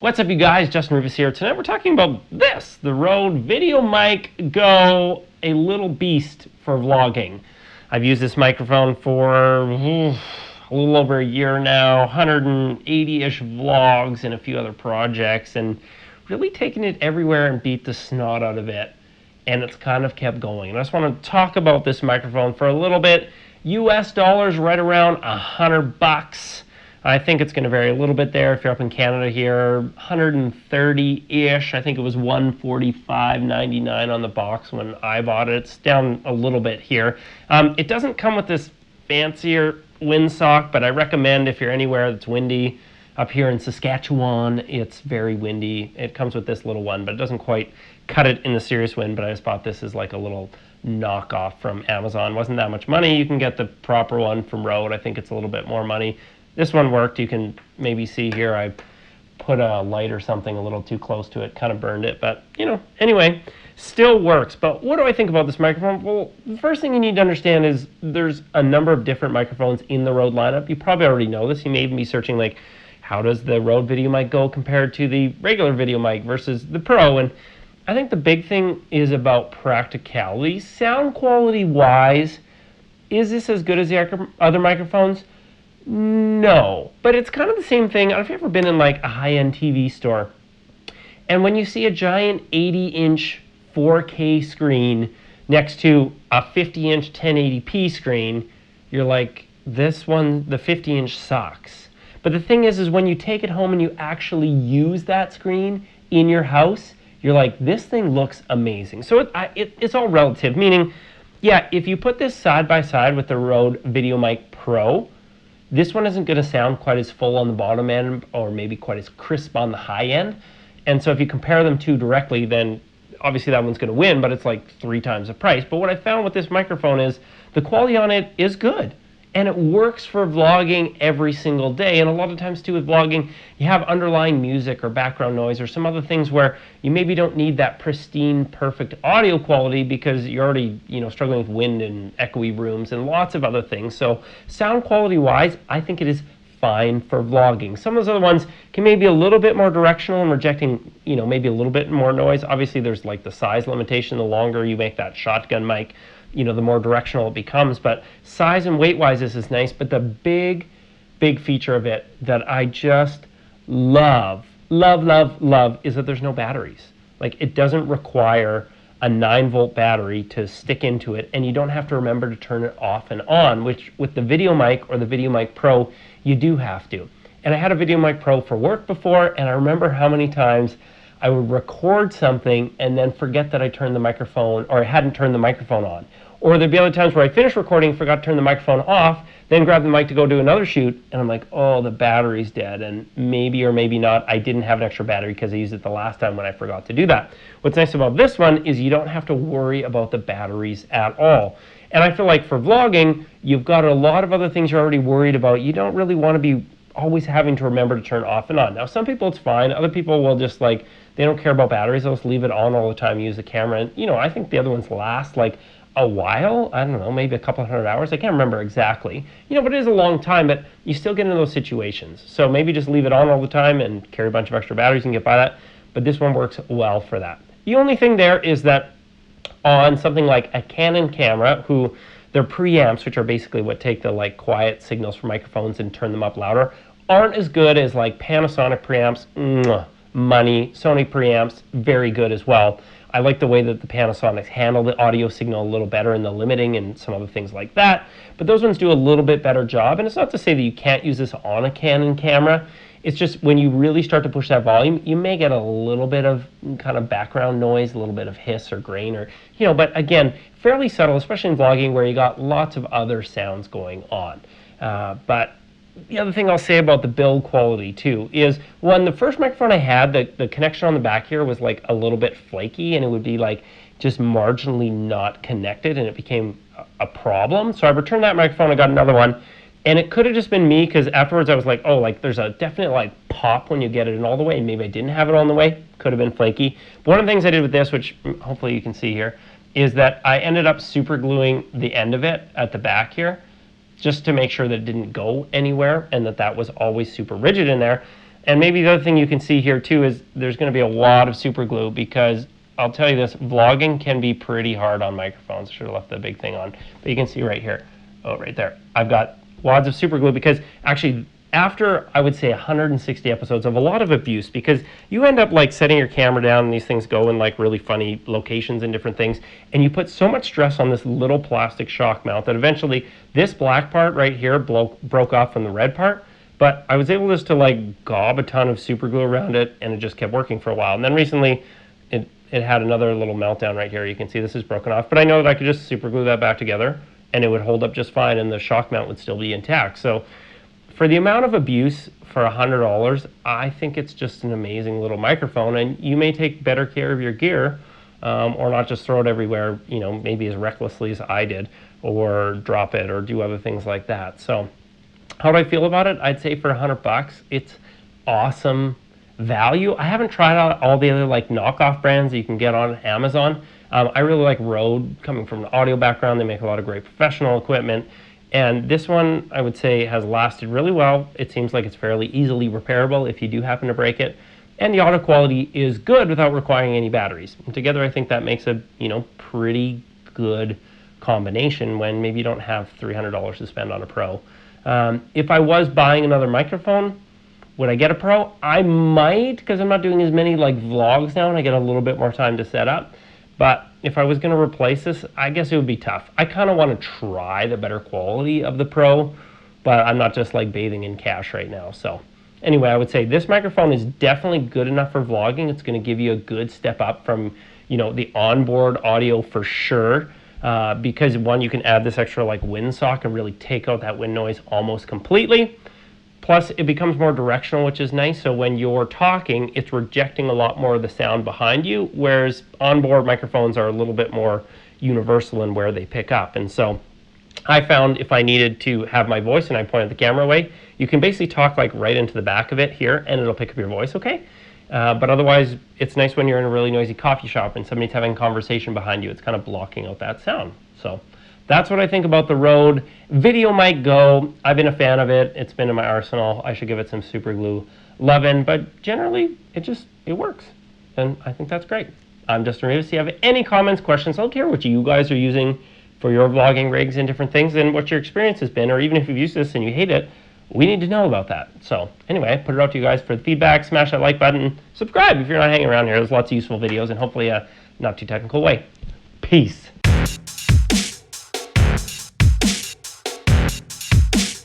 What's up, you guys? Justin Rufus here. Tonight we're talking about this, the Rode VideoMic GO, a little beast for vlogging. I've used this microphone for a little over a year now, 180-ish vlogs and a few other projects, and really taken it everywhere and beat the snot out of it. And it's kind of kept going. And I just want to talk about this microphone for a little bit. US dollars right around $100. I think it's going to vary a little bit there if you're up in Canada here, 130-ish. I think it was $145.99 on the box when I bought it. It's down a little bit here. It doesn't come with this fancier windsock, but I recommend if you're anywhere that's windy. Up here in Saskatchewan, it's very windy. It comes with this little one, but it doesn't quite cut it in the serious wind. But I just bought this as like a little knockoff from Amazon. Wasn't that much money. You can get the proper one from Rode. I think it's a little bit more money. This one worked. You can maybe see here I put a light or something a little too close to it, kind of burned it, but you know, anyway, still works. But what do I think about this microphone? Well, the first thing you need to understand is there's a number of different microphones in the Rode lineup. You probably already know this. You may even be searching like, how does the Rode VideoMic GO compare to the regular VideoMic versus the Pro? And I think the big thing is about practicality. Sound quality wise, is this as good as the other microphones? No, but it's kind of the same thing. I don't know if you've ever been in like a high-end TV store, and when you see a giant 80-inch 4K screen next to a 50-inch 1080p screen, you're like, this one, the 50-inch sucks. But the thing is when you take it home and you actually use that screen in your house, you're like, this thing looks amazing. So it's all relative, meaning, yeah, if you put this side by side with the Rode VideoMic Pro, this one isn't going to sound quite as full on the bottom end or maybe quite as crisp on the high end. And so if you compare them two directly, then obviously that one's going to win, but it's like 3 times the price. But what I found with this microphone is the quality on it is good. And it works for vlogging every single day. And a lot of times too with vlogging, you have underlying music or background noise or some other things where you maybe don't need that pristine, perfect audio quality because you're already, struggling with wind and echoey rooms and lots of other things. So sound quality wise, I think it is fine for vlogging. Some of those other ones can maybe be a little bit more directional and rejecting, maybe a little bit more noise. Obviously there's like the size limitation. The longer you make that shotgun mic, the more directional it becomes. But size and weight wise, this is nice. But the big feature of it that I just love is that there's no batteries. Like, it doesn't require a 9-volt battery to stick into it, and you don't have to remember to turn it off and on, which with the VideoMic or the VideoMic Pro, you do have to. And I had a VideoMic Pro for work before, and I remember how many times I would record something and then forget that I turned the microphone, or I hadn't turned the microphone on. Or there'd be other times where I finished recording, forgot to turn the microphone off, then grab the mic to go do another shoot, and I'm like, oh, the battery's dead. And maybe or maybe not, I didn't have an extra battery because I used it the last time when I forgot to do that. What's nice about this one is you don't have to worry about the batteries at all. And I feel like for vlogging, you've got a lot of other things you're already worried about. You don't really want to be always having to remember to turn off and on. Now, some people it's fine. Other people will just like, they don't care about batteries. They'll just leave it on all the time, use the camera. And, I think the other ones last like a while. I don't know, maybe a couple hundred hours. I can't remember exactly. But it is a long time, but you still get into those situations. So maybe just leave it on all the time and carry a bunch of extra batteries and get by that. But this one works well for that. The only thing there is that on something like a Canon camera, their preamps, which are basically what take the like quiet signals from microphones and turn them up louder, aren't as good as like Panasonic preamps. Money. Sony preamps, very good as well. I like the way that the Panasonics handle the audio signal a little better in the limiting and some other things like that. But those ones do a little bit better job. And it's not to say that you can't use this on a Canon camera. It's just when you really start to push that volume, you may get a little bit of kind of background noise, a little bit of hiss or grain, or, but again, fairly subtle, especially in vlogging where you got lots of other sounds going on. But the other thing I'll say about the build quality too is when the first microphone I had, the connection on the back here was like a little bit flaky, and it would be like just marginally not connected, and it became a problem. So I returned that microphone, I got another one, and it could have just been me because afterwards I was like, oh, like there's a definite like pop when you get it in all the way, and maybe I didn't have it on the way, could have been flaky. But one of the things I did with this, which hopefully you can see here, is that I ended up super gluing the end of it at the back here, just to make sure that it didn't go anywhere and that was always super rigid in there. And maybe the other thing you can see here too is there's going to be a lot of super glue, because I'll tell you this, vlogging can be pretty hard on microphones. I should have left the big thing on. But you can see right here, right there, I've got wads of super glue, because actually after, I would say, 160 episodes of a lot of abuse, because you end up like setting your camera down and these things go in like really funny locations and different things, and you put so much stress on this little plastic shock mount that eventually this black part right here broke off from the red part. But I was able just to like gob a ton of super glue around it, and it just kept working for a while. And then recently it had another little meltdown right here. You can see this is broken off, but I know that I could just super glue that back together and it would hold up just fine, and the shock mount would still be intact. So for the amount of abuse for $100, I think it's just an amazing little microphone, and you may take better care of your gear, or not just throw it everywhere, you know, maybe as recklessly as I did, or drop it or do other things like that. So how do I feel about it? I'd say for $100, it's awesome value. I haven't tried out all the other like knockoff brands that you can get on Amazon. I really like Rode, coming from an audio background. They make a lot of great professional equipment. And this one, I would say, has lasted really well. It seems like it's fairly easily repairable if you do happen to break it. And the audio quality is good without requiring any batteries. And together, I think that makes a, you know, pretty good combination when maybe you don't have $300 to spend on a Pro. If I was buying another microphone, would I get a Pro? I might, because I'm not doing as many like vlogs now and I get a little bit more time to set up. But if I was going to replace this, I guess it would be tough. I kind of want to try the better quality of the Pro, but I'm not just like bathing in cash right now. So anyway, I would say this microphone is definitely good enough for vlogging. It's going to give you a good step up from, you know, the onboard audio for sure. Because one, you can add this extra like windsock and really take out that wind noise almost completely. Plus, it becomes more directional, which is nice. So when you're talking, it's rejecting a lot more of the sound behind you, whereas onboard microphones are a little bit more universal in where they pick up. And so I found if I needed to have my voice and I pointed the camera away, you can basically talk like right into the back of it here, and it'll pick up your voice, okay? But otherwise, it's nice when you're in a really noisy coffee shop and somebody's having a conversation behind you. It's kind of blocking out that sound. So that's what I think about the Rode VideoMic GO. I've been a fan of it. It's been in my arsenal. I should give it some super glue loving, but generally it works. And I think that's great. I'm Justin Rivas. If you have any comments, questions, I don't care what you guys are using for your vlogging rigs and different things and what your experience has been, or even if you've used this and you hate it, we need to know about that. So anyway, I put it out to you guys for the feedback. Smash that like button. Subscribe if you're not hanging around here. There's lots of useful videos and hopefully a not too technical way. Peace.